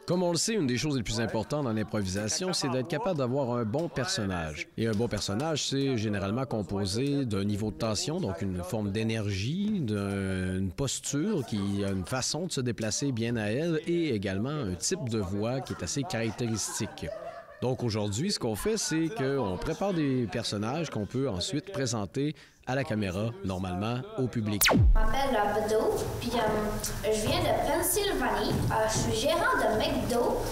Comme on le sait, une des choses les plus importantes dans l'improvisation, c'est d'être capable d'avoir un bon personnage. Et un bon personnage, c'est généralement composé d'un niveau de tension, donc une forme d'énergie, d'une posture qui a une façon de se déplacer bien à elle et également un type de voix qui est assez caractéristique. Donc aujourd'hui, ce qu'on fait, c'est qu'on prépare des personnages qu'on peut ensuite présenter à la caméra, normalement, au public. Je m'appelle Abdo, puis je viens de Pennsylvanie. Je suis gérant de McDo.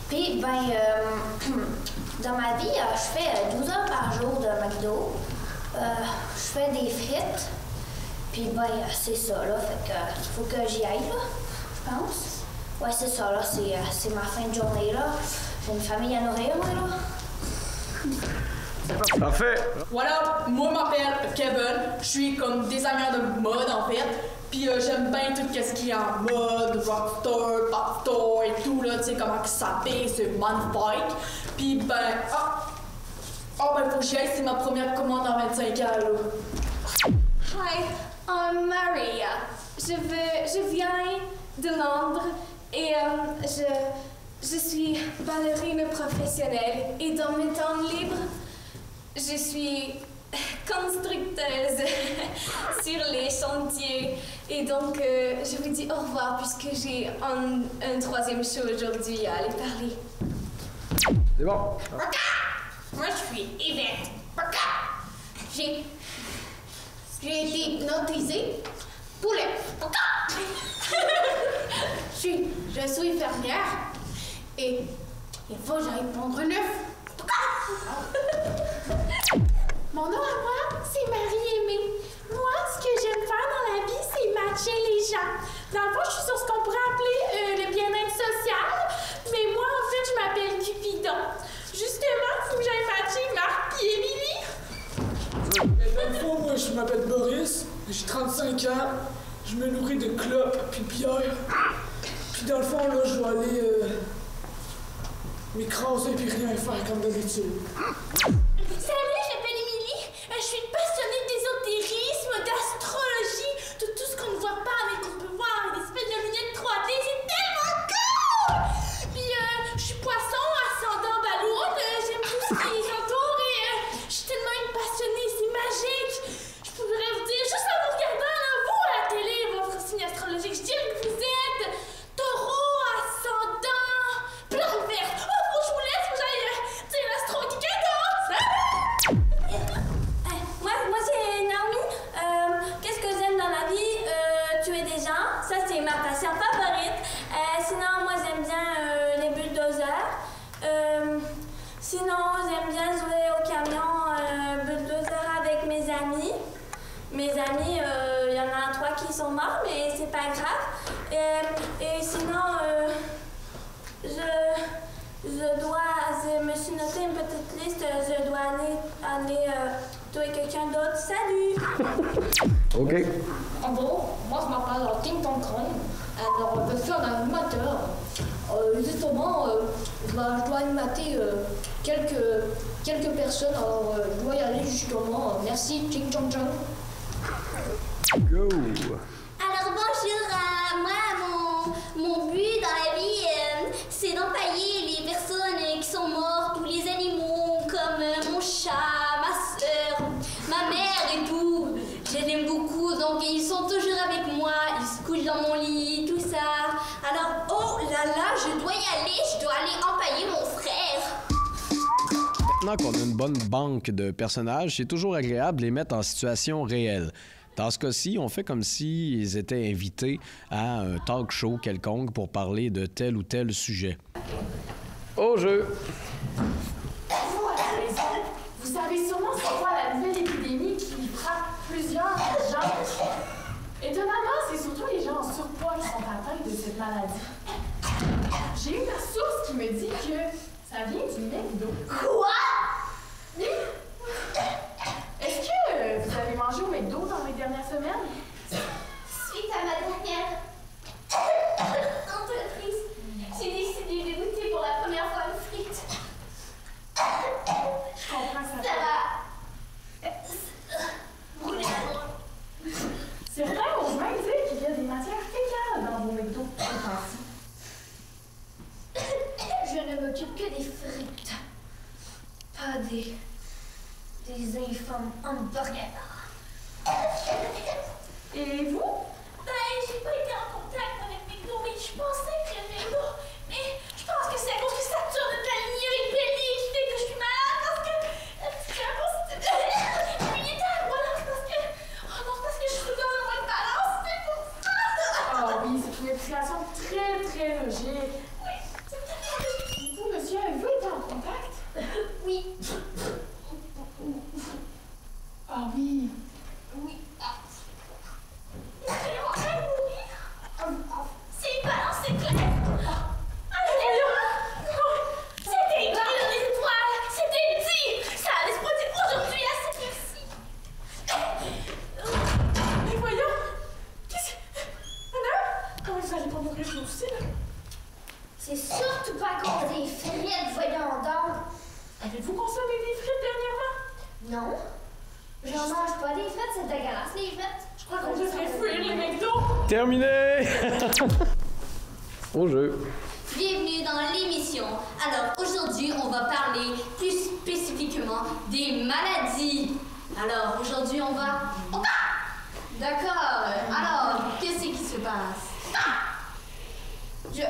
Puis, dans ma vie, je fais 12 heures par jour de McDo. Je fais des frites. Puis, c'est ça, là. Fait que faut que j'y aille, là, je pense. Ouais, c'est ça, là. C'est ma fin de journée, là. J'ai une famille à nourrir, moi, là. Parfait! Voilà, moi je m'appelle Kevin, je suis comme designer de mode en fait, puis j'aime bien tout ce qui est en mode, rockstar, pop store et tout là, tu sais comment ça s'appelle, c'est magnifique. Puis faut que j'y aille, c'est ma première commande en 25 ans là. Hi, I'm Maria. Je viens de Londres et je suis ballerine professionnelle et dans mes temps libres, je suis constructeuse sur les chantiers et donc je vous dis au revoir puisque j'ai un troisième show aujourd'hui à aller parler. C'est bon. Moi, je suis Yvette. J'ai été hypnotisée. Poulet. Je suis infirmière et il faut que j'aille prendre un œuf. Mon nom à moi, c'est Marie-Aimée. Moi, ce que j'aime faire dans la vie, c'est matcher les gens. Dans le fond, je suis sur ce qu'on pourrait appeler le bien-être social, mais moi, en fait, je m'appelle Cupidon. Justement, il faut que j'aille matcher Marc et Émilie. Dans le fond, moi, je m'appelle Boris, j'ai 35 ans, je me nourris de clopes puis de bière. Puis dans le fond, là, je dois aller m'écraser puis rien faire comme d'habitude. Salut, je m'appelle Émilie. Je suis une passionnée d'ésotérisme, d'astrologie, de tout ce qu'on ne voit pas mais qu'on peut voir avec des espèces de lunettes 3D. C'est tellement cool! Puis je suis poisson, ascendant ballon, j'aime tout ce qui les entoure et je suis tellement une passionnée, c'est magique. Je pourrais vous dire, juste en vous regardant, là, vous à la télé, votre signe astrologique, je dirais que vous êtes taureau, ascendant, plante verte. Oh, faut que je vous laisse, faut que j'aille dire l'astro. Quelqu'un d'autre? Moi c'est Naomi. Qu'est-ce que j'aime dans la vie? Tuer des gens. Ça, c'est ma passion favorite. Sinon, moi, j'aime bien les bulldozers. Sinon, j'aime bien jouer au camion bulldozer avec mes amis. Mes amis, il y en a 3 qui sont morts, mais c'est pas grave. Et sinon, je me suis noté une petite liste, je dois aller tuer quelqu'un d'autre. Salut! OK. En gros, moi je m'appelle King Kong Kong, alors je suis un animateur. Justement, je dois animater quelques personnes, alors je dois y aller justement. Merci, Ching Chong Chong. Go! Alors bonjour, moi mon but dans la vie c'est d'empailler les personnes qui sont mortes ou les animaux comme mon chat, ma soeur, ma mère et tout. Je les aime beaucoup donc ils sont toujours avec moi, ils se couchent dans mon lit, tout ça. Alors oh là là, je dois y aller, je dois aller empailler mon frère. Maintenant qu'on a une bonne banque de personnages, c'est toujours agréable de les mettre en situation réelle. Dans ce cas-ci, on fait comme s'ils étaient invités à un talk show quelconque pour parler de tel ou tel sujet. Au jeu! Vous, à la maison, vous savez sûrement c'est quoi la nouvelle épidémie qui frappe plusieurs gens. Étonnamment, c'est surtout les gens en surpoids qui sont atteints de cette maladie. J'ai eu ma source qui me dit que ça vient du McDo. Quoi? Oui. Est-ce que vous avez mangé au McDo dans les dernières semaines? Suite à ma dernière entreprise, j'ai décidé de goûter pour la première fois une frite. Je comprends ça. Ça va brûler la langue. Certains osent même dire qu'il y a des matières fécales dans vos McDo ces temps-ci. création très, très logique. Vous, monsieur, avez-vous été en contact? Oui. Ah oui. Oui. C'est pas c'est clair. C'était écrit dans les étoiles. C'était dit. Ça allait se produire aujourd'hui à cette heure-ci. Mais voyons. Qu'est-ce que... Anna? Comment vous allez pas mourir vous aussi, là? C'est surtout pas à cause des frites, voyons donc. Avez-vous consommé des frites dernièrement? Non. J'en mange pas des frites, c'est dégueulasse les frites. Je crois On devrait fuir les McDo. Terminé! Au jeu. Bienvenue dans l'émission. Alors aujourd'hui, on va parler plus spécifiquement des maladies. Alors aujourd'hui, on va... D'accord. Alors, qu'est-ce qui se passe? Je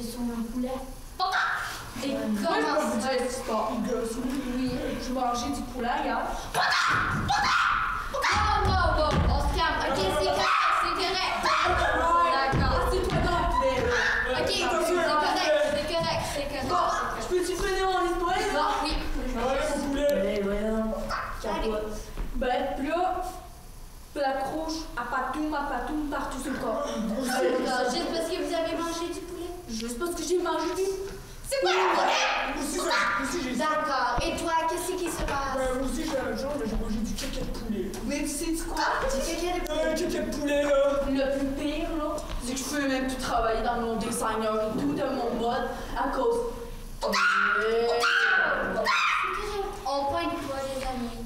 suis un poulet. Et Moi, je comment peux vous dire ce qui se passe. Oui. Je mangeais du poulet, regarde. Wow, on se calme. Ok, c'est correct. D'accord. C'est toi dans le poulet, là. Ok, c'est correct. Bon, je peux-tu finir mon histoire, là? Bon, oui. Ben, voyons. Capote. Ben, puis là, la croche, à patoum, partout sur le corps. D'accord, juste parce que vous avez mangé du poulet? Juste parce que j'ai mangé du... C'est quoi le poulet? Moi aussi, j'ai ça. D'accord. Et toi, qu'est-ce qui se passe? Moi aussi, j'ai un genre, mais j'ai mangé du caca de poulet. Mais tu sais quoi? Du caca de poulet. Un caca de poulet, là. Le plus pire, là, c'est que je peux même plus travailler dans mon designer et tout de mon mode à cause... On pointe pas, les amis.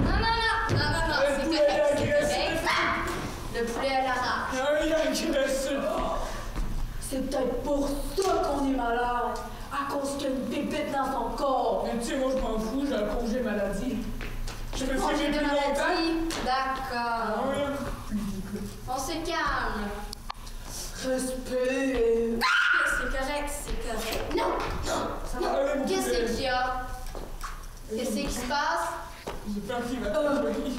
Non, c'est correct. Le poulet à la rage. Ah, il y a un graisse. C'est peut-être pour ça qu'on est malade, à cause qu'il y a une bébête dans son corps. Mais tu sais, moi, je m'en fous, j'ai un congé maladie. Je me Congé suis de plus longtemps. maladie. D'accord. Ouais. On se calme. Respect. C'est correct. Non. Qu'est-ce qu'il y a? Qu'est-ce qui se passe? J'ai peur qu'il va t'envoyer.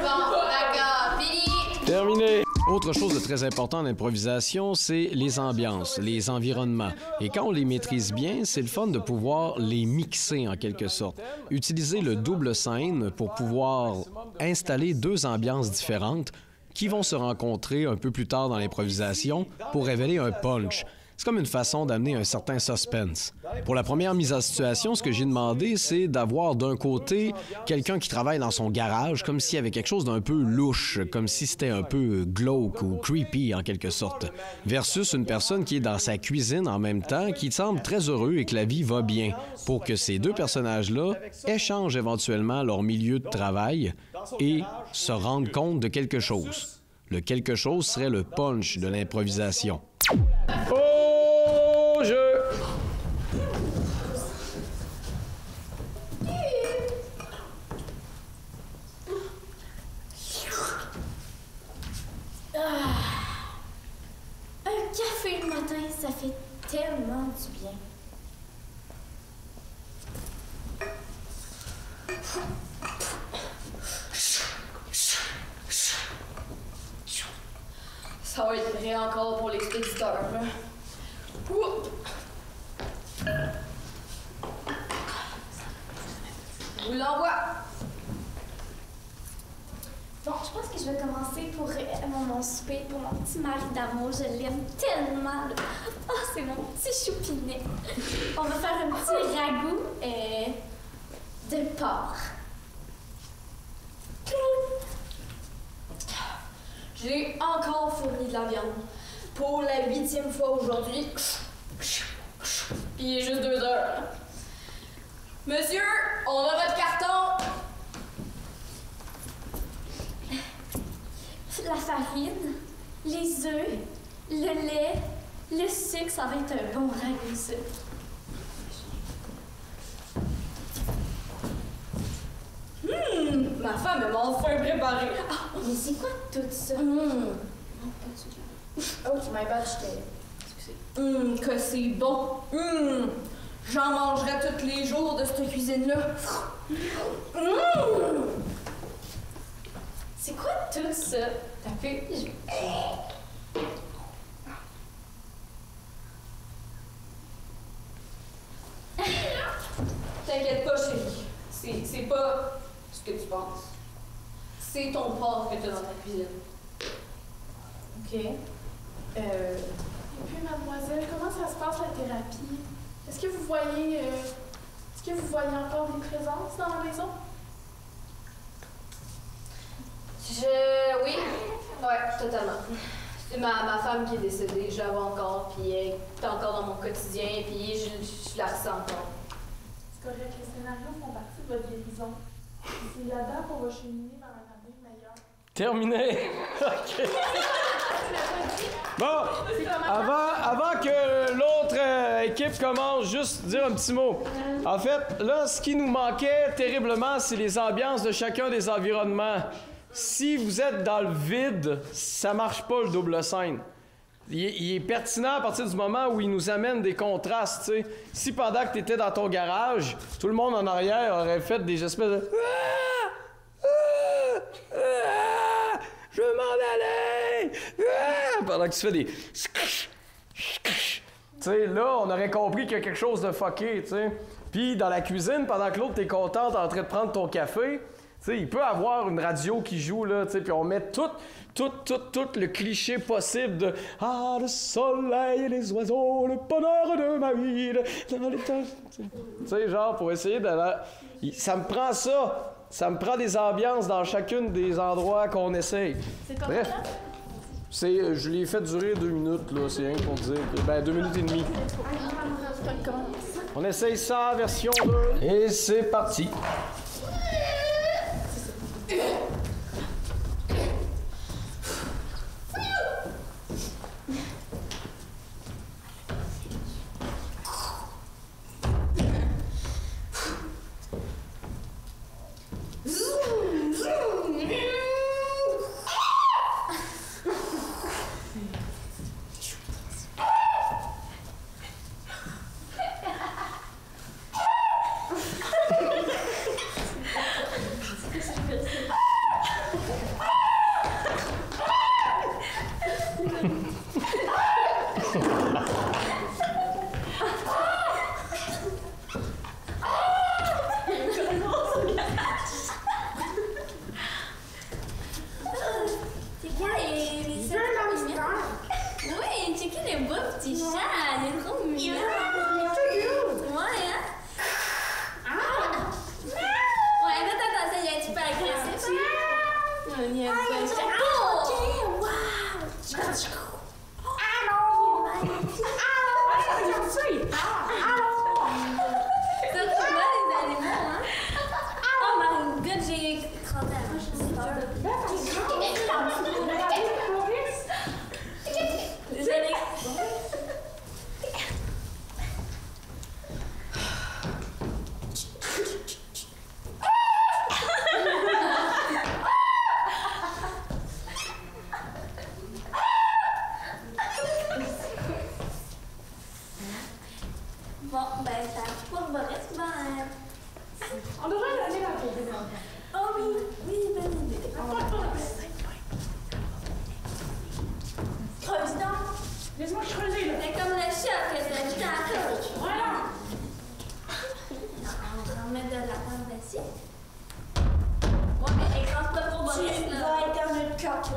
Bon, d'accord, fini. Terminé! Autre chose de très important en improvisation, c'est les ambiances, les environnements. Et quand on les maîtrise bien, c'est le fun de pouvoir les mixer en quelque sorte. Utiliser le double scène pour pouvoir installer deux ambiances différentes qui vont se rencontrer un peu plus tard dans l'improvisation pour révéler un punch. C'est comme une façon d'amener un certain suspense. Pour la première mise en situation, ce que j'ai demandé, c'est d'avoir d'un côté quelqu'un qui travaille dans son garage, comme s'il y avait quelque chose d'un peu louche, comme si c'était un peu glauque ou creepy en quelque sorte, versus une personne qui est dans sa cuisine en même temps, qui semble très heureux et que la vie va bien, pour que ces deux personnages-là échangent éventuellement leur milieu de travail et se rendent compte de quelque chose. Le quelque chose serait le punch de l'improvisation. Au jeu! Un café le matin, ça fait tellement du bien. Ça va être vrai encore pour l'expéditeur, là. Ouh. Je vous l'envoie. Bon, je pense que je vais commencer pour mon souper, pour mon petit mari d'amour. Je l'aime tellement. Oh, c'est mon petit choupinet. On va faire un petit ragoût de porc. J'ai encore fourni de la viande. Pour la 8e fois aujourd'hui. Puis il est juste 2 heures. Monsieur, on a votre carton. La farine, les œufs, le lait, le sucre, ça va être un bon ragoût, ça. Ma femme m'a enfin préparé. Mais c'est quoi tout ça? Oh, my bad, excusez. Que c'est bon. J'en mangerai tous les jours de cette cuisine-là. C'est quoi tout ça? T'as fait... T'inquiète pas, chérie. C'est pas ce que tu penses. C'est ton porc que t'as dans ta cuisine. OK. Et puis, mademoiselle, comment ça se passe la thérapie? Est-ce que vous voyez encore des présences dans la maison? Oui. Ouais, totalement. C'est ma femme qui est décédée, je la vois encore, puis elle est encore dans mon quotidien, puis je la ressens encore. C'est correct, les scénarios font partie de votre guérison. C'est là-dedans qu'on va cheminer vers un avenir meilleur. Terminé! OK. Bon, avant que l'autre équipe commence, juste dire un petit mot. En fait, là, ce qui nous manquait terriblement, c'est les ambiances de chacun des environnements. Si vous êtes dans le vide, ça marche pas le double scène. Il est pertinent à partir du moment où il nous amène des contrastes, tu sais. Si pendant que tu étais dans ton garage, tout le monde en arrière aurait fait des espèces de... Je veux m'en aller! Pendant que tu fais des... Tu sais, là, on aurait compris qu'il y a quelque chose de fucké, tu sais. Puis dans la cuisine, pendant que l'autre t'es contente en train de prendre ton café, tu sais, il peut avoir une radio qui joue, là, tu sais, puis on met tout le cliché possible de « Ah, le soleil et les oiseaux, le bonheur de ma vie, dans les temps... » Tu sais, genre, pour essayer de... Ça me prend ça. Ça me prend des ambiances dans chacune des endroits qu'on essaye. C'est comme Bref, ça? je l'ai fait durer 2 minutes, là, c'est rien pour dire. Ben, 2 minutes et demie. On essaye ça, version 2. Et c'est parti.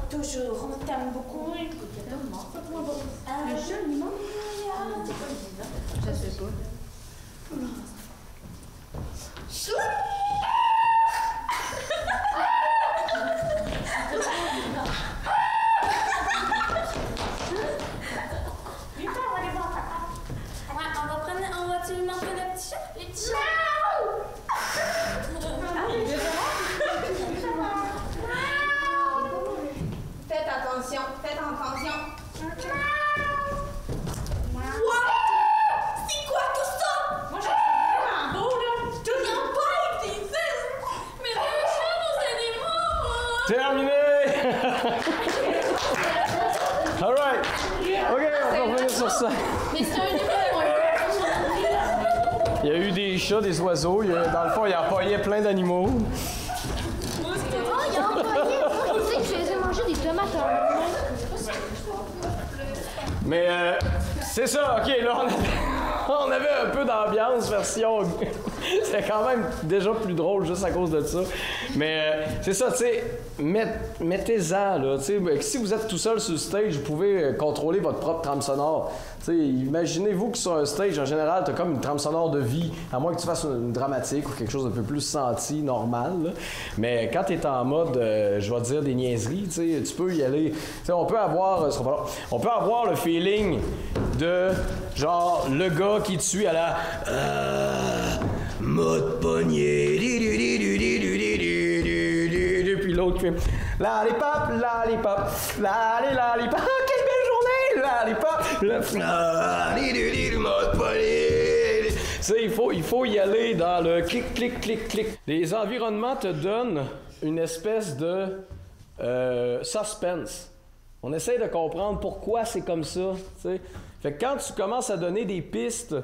Toujours, on t'aime beaucoup. Le jeu, il manque. Je sais pas. Tu lui montrer le petit chat? Les petits chats? Faites attention, faites attention. What? C'est quoi tout ça? Moi, je trouve vraiment beau, là. Il y a pas été fait! Mais le chat, c'est des mots! Terminé! All right. OK, on va revenir sur ça. Mais c'est un numéro. Il y a eu des chats, des oiseaux. Dans le fond, il empaillait plein d'animaux. Oh, il a empaillé! Tu sais que je faisais manger des tomates à Mais c'est ça, ok, là on avait un peu d'ambiance version. C'est quand même déjà plus drôle juste à cause de ça. Mais c'est ça, tu sais, mettez-en, là. Tu sais, si vous êtes tout seul sur le stage, vous pouvez contrôler votre propre trame sonore. Tu sais, imaginez-vous que sur un stage, en général, t'as comme une trame sonore de vie, à moins que tu fasses une dramatique ou quelque chose de peu plus senti, normal. Là. Mais quand t'es en mode, je vais dire des niaiseries, tu sais, tu peux y aller. Tu sais, on peut avoir le feeling de, genre, le gars qui te suit à la mode poignée, puis l'autre qui fait lollipop, lollipop, lollipop, quelle belle journée, lollipop, mode poignée. Tu sais, il faut y aller dans le clic, clic, clic, clic. Les environnements te donnent une espèce de suspense. On essaie de comprendre pourquoi c'est comme ça, tu sais. Fait que quand tu commences à donner des pistes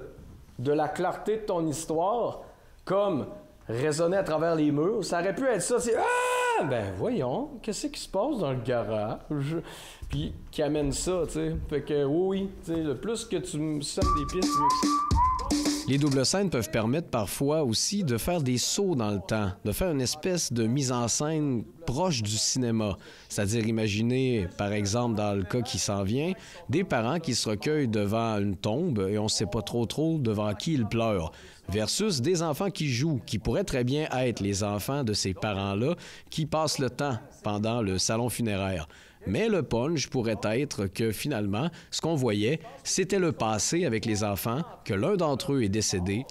de la clarté de ton histoire, comme résonner à travers les murs, ça aurait pu être ça, c'est « Ah! Ben voyons, qu'est-ce qui se passe dans le garage? » Puis qui amène ça, tu sais. Fait que oui, tu sais, le plus que tu me sèmes des pistes, mieux que c'est. Les doubles scènes peuvent permettre parfois aussi de faire des sauts dans le temps, de faire une espèce de mise en scène proche du cinéma. C'est-à-dire imaginer, par exemple, dans le cas qui s'en vient, des parents qui se recueillent devant une tombe et on ne sait pas trop devant qui ils pleurent, versus des enfants qui jouent, qui pourraient très bien être les enfants de ces parents-là qui passent le temps pendant le salon funéraire. Mais le punch pourrait être que finalement, ce qu'on voyait, c'était le passé avec les enfants, que l'un d'entre eux est décédé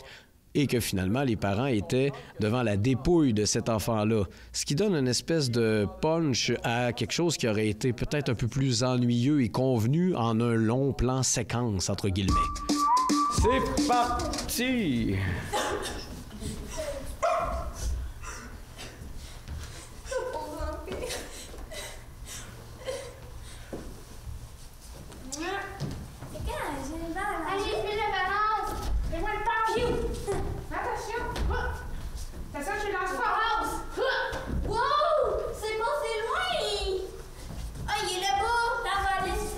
et que finalement les parents étaient devant la dépouille de cet enfant-là. Ce qui donne une espèce de punch à quelque chose qui aurait été peut-être un peu plus ennuyeux et convenu en un long plan séquence, entre guillemets. C'est parti! Allez, fais la balance! Fais-moi le pas! Attention! Attention, je lance pas! Wow! C'est bon, c'est loin! Ah, il est là-bas! La valise!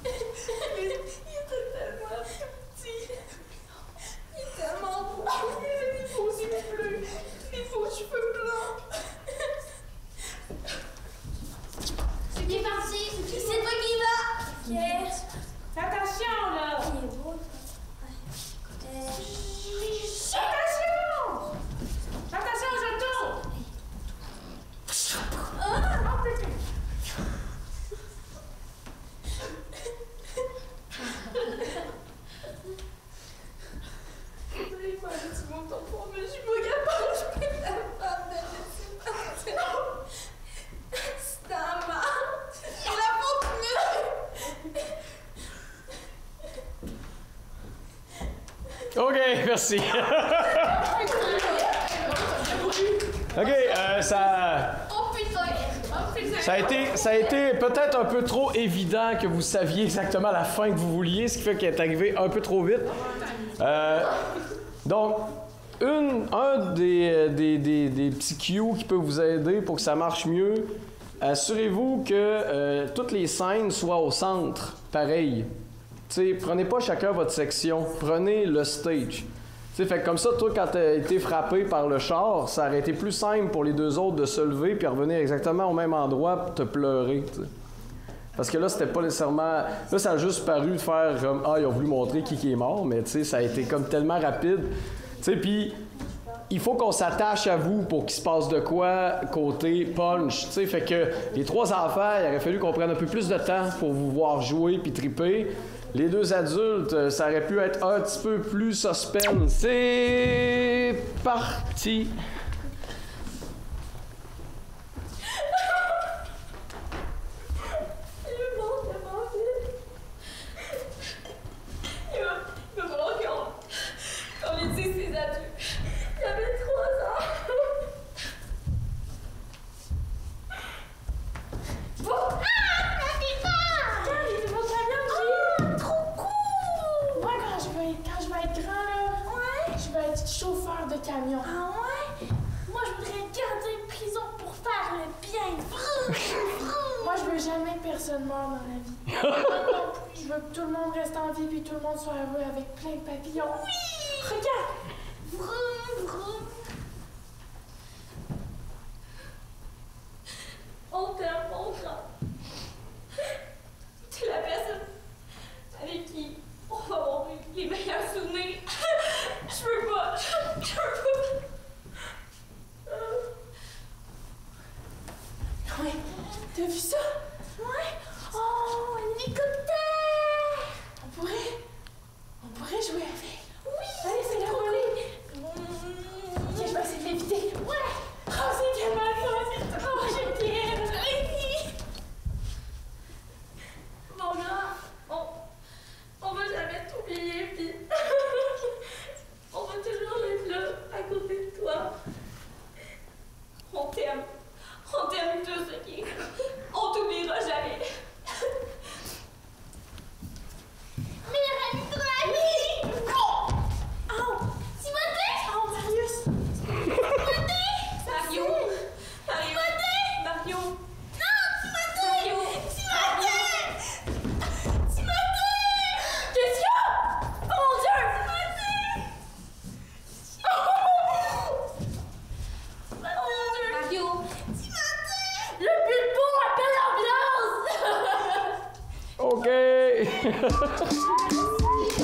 Il était tellement petit! Il est tellement beau! Les faux yeux bleus! Les faux cheveux blancs! C'est qui est parti? C'est toi qui vas! Yes! Attention, là! Il est beau! Attention! Attention aux autos! Tu montes ton poids, mais je suis pas capable, je peux être capable de laisser partir. C'est ta marque! Il a pas tenu! OK, merci. OK, Oh putain! ça a été peut-être un peu trop évident que vous saviez exactement la fin que vous vouliez, ce qui fait qu'elle est arrivée un peu trop vite. Donc, un des petits cues qui peut vous aider pour que ça marche mieux, assurez-vous que toutes les scènes soient au centre, pareil. T'sais, prenez pas chacun votre section, prenez le stage. T'sais, fait que comme ça, toi, quand t'as été frappé par le char, ça aurait été plus simple pour les deux autres de se lever puis revenir exactement au même endroit pour te pleurer. T'sais. Parce que là, c'était pas nécessairement... Là, ça a juste paru de faire comme « Ah, ils ont voulu montrer qui est mort », mais tu sais, ça a été comme tellement rapide. Tu sais, puis il faut qu'on s'attache à vous pour qu'il se passe de quoi côté punch. Tu sais, fait que les trois enfants, il aurait fallu qu'on prenne un peu plus de temps pour vous voir jouer puis triper. Les deux adultes, ça aurait pu être un petit peu plus suspense. C'est parti! Il va falloir qu'on lui dise ses adieux. Il avait 3 ans. Bon. Ah! La pizza! Il va très bien, Ah, trop cool! moi, quand je vais être grand, là, je vais être chauffeur de camion. Ah ouais? jamais que personne meure dans la vie. Je veux que tout le monde reste en vie puis tout le monde soit heureux avec plein de papillons. Oui! Regarde! Vroom, vroom. On t'aime, mon grand. T'es la personne avec qui on va avoir les meilleurs souvenirs. Je veux pas. Ouais, t'as vu ça? Ouais. Oh, un hélicoptère. On pourrait jouer avec. Oui. Allez, c'est la volée. Ok, je vais essayer de l'éviter. Ouais. Oh, c'est tellement cool. Oh, je t'aime. Mon grand, on va jamais t'oublier, puis on va toujours être là, à côté de toi. On t'aime. On t'aime tous, OK? On t'oubliera jamais. Meilleur ami de la vie! Oh! Oh! Timothée! Oh, Marius. Timothée! Mario! Mario! Non! Timothée! Timothée! Qu'est-ce qu'il y a? Oh mon Dieu! Mario! Le pulpo appelle l'ambulance! OK!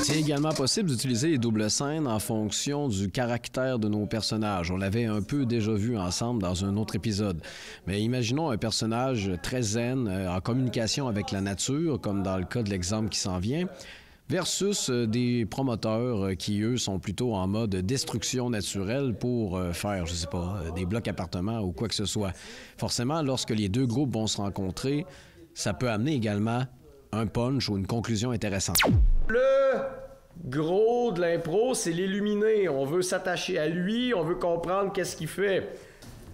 C'est également possible d'utiliser les doubles scènes en fonction du caractère de nos personnages. On l'avait un peu déjà vu ensemble dans un autre épisode. Mais imaginons un personnage très zen, en communication avec la nature, comme dans le cas de l'exemple qui s'en vient, versus des promoteurs qui, eux, sont plutôt en mode destruction naturelle pour faire, je sais pas, des blocs appartements ou quoi que ce soit. Forcément, lorsque les deux groupes vont se rencontrer, ça peut amener également un punch ou une conclusion intéressante. Le gros de l'impro, c'est l'illuminer. On veut s'attacher à lui, on veut comprendre qu'est-ce qu'il fait.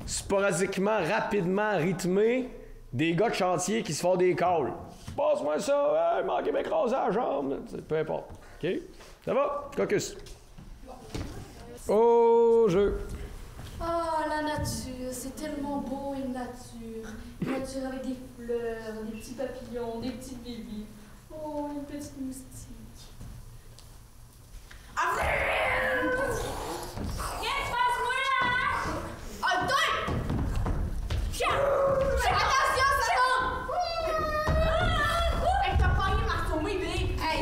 Sporadiquement, rapidement, rythmé, des gars de chantier qui se font des calls. Passe-moi ça, il manquait m'écraser la jambe. Peu importe. OK? Ça va? Caucus. Au jeu. Ah, la nature, c'est tellement beau, une nature. Une nature avec des fleurs, des petits papillons, des petits bébés. Oh, une petite moustique. Qu'est-ce qui passe, moi, là? Oh, toi! Attention, ça tombe! Hey, t'as pogné ma sommée, babe! Hey!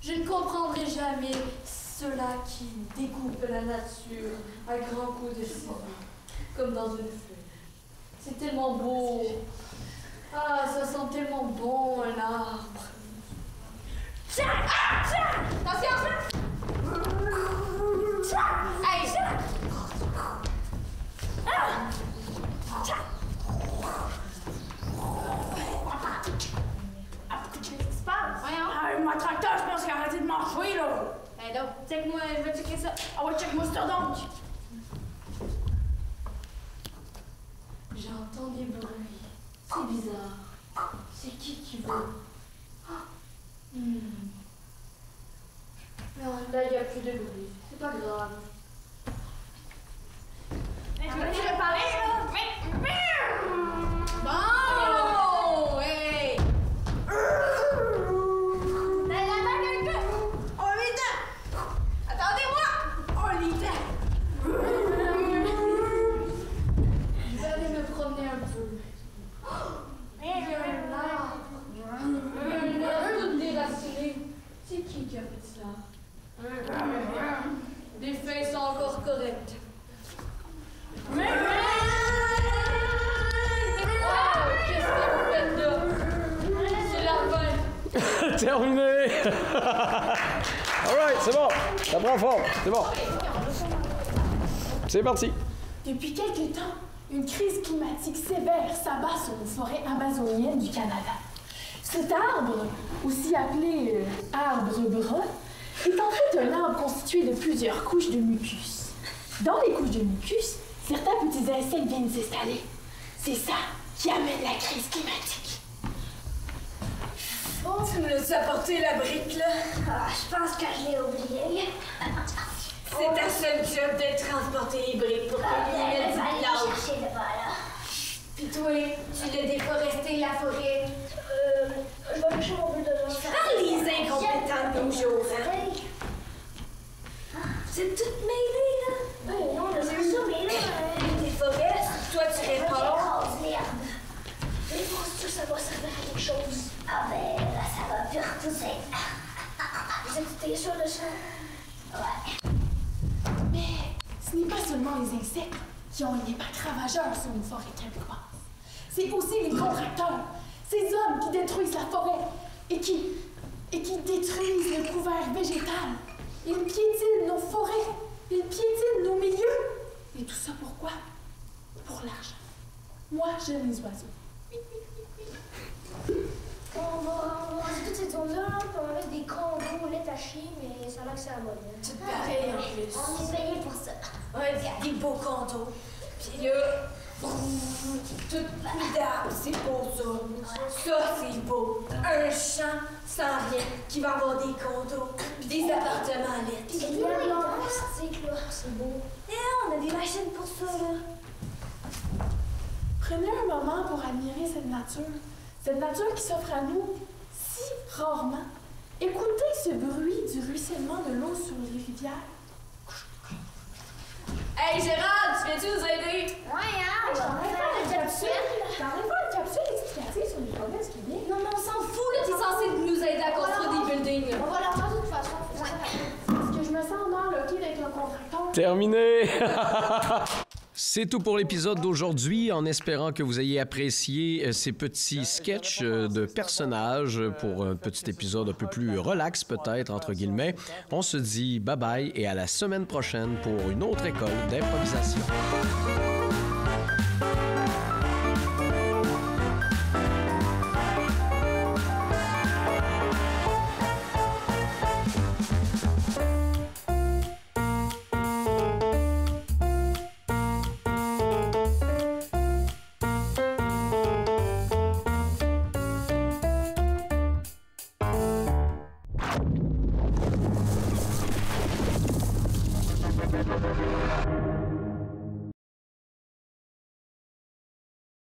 Je ne comprendrai jamais ceux-là qui découpent la nature à grands coups de ciseaux, comme dans une feuille. C'est tellement beau. Ah, ça sent tellement bon, un arbre. Attention! Hey! Qu'est-ce qui se passe? Voyons. Mon tracteur, je pense qu'il a arrêté de marcher, là. Hey, donc, check-moi, je vais checker ça. Ah ouais, check-moi ça donc. J'entends des bruits. C'est bizarre. C'est qui veut? Non, là, il n'y a plus de bruit. C'est pas grave. Je vais te réparer, là. Bon! Hey! T'as la main quelqu'un? On l'éteint! Attendez-moi! On l'éteint! Je vais aller me promener un peu. Il y a un arbre. Un arbre tout déraciné. C'est qui a fait ça? Les feuilles sont encore correctes. Oh, qu'est-ce que vous faites là? C'est la fin. Terminé! Alright, c'est bon. Ça prend forme. C'est bon. C'est parti. Depuis quelque temps, une crise climatique sévère s'abat sur les forêts amazoniennes du Canada. Cet arbre, aussi appelé arbre brun, est en fait un arbre constitué de plusieurs couches de mucus. Dans les couches de mucus, certains petits insectes viennent s'installer. C'est ça qui amène la crise climatique. Oh, tu me l'as apporté la brique, là? Ah, je pense que je l'ai oublié. C'est ta seule job de transporter les briques pour que les lunettes les insectes qui ont un impact ravageur sur une forêt québécoise. C'est aussi les contracteurs, ces hommes qui détruisent la forêt et qui détruisent le couvert végétal. Ils piétinent nos forêts, ils piétinent nos milieux. Et tout ça pourquoi? Pour l'argent. Moi, j'aime les oiseaux. On va enlever toutes ces ondes-là, puis on va mettre des condos lait à chier, mais ça a l'air que c'est à la mode. Hein. Tout pareil en plus. On est payé pour ça. Ouais, des beaux condos. Puis là, tout d'arbres, c'est beau ça. Ça, c'est beau. Un champ sans rien qui va avoir des condos, puis des appartements à l'aide. Puis des meubles en plastique, là, c'est beau. Et là, on a des machines pour ça, là. Prenez un moment pour admirer cette nature qui s'offre à nous si rarement. Écoutez ce bruit du ruissellement de l'eau sur les rivières. Hey Gérard, tu viens-tu nous aider? Ouais, hein? J'aimerais faire une capsule explicative sur les problèmes du Québec. Non, mais on s'en fout, là, t'es censé nous aider à construire des buildings. On va leur faire de toute façon. Parce que je me sens mal, OK, avec le contracteur. Terminé! C'est tout pour l'épisode d'aujourd'hui, en espérant que vous ayez apprécié ces petits sketchs de personnages pour un petit épisode un peu plus relax peut-être, entre guillemets. On se dit bye bye et à la semaine prochaine pour une autre école d'improvisation.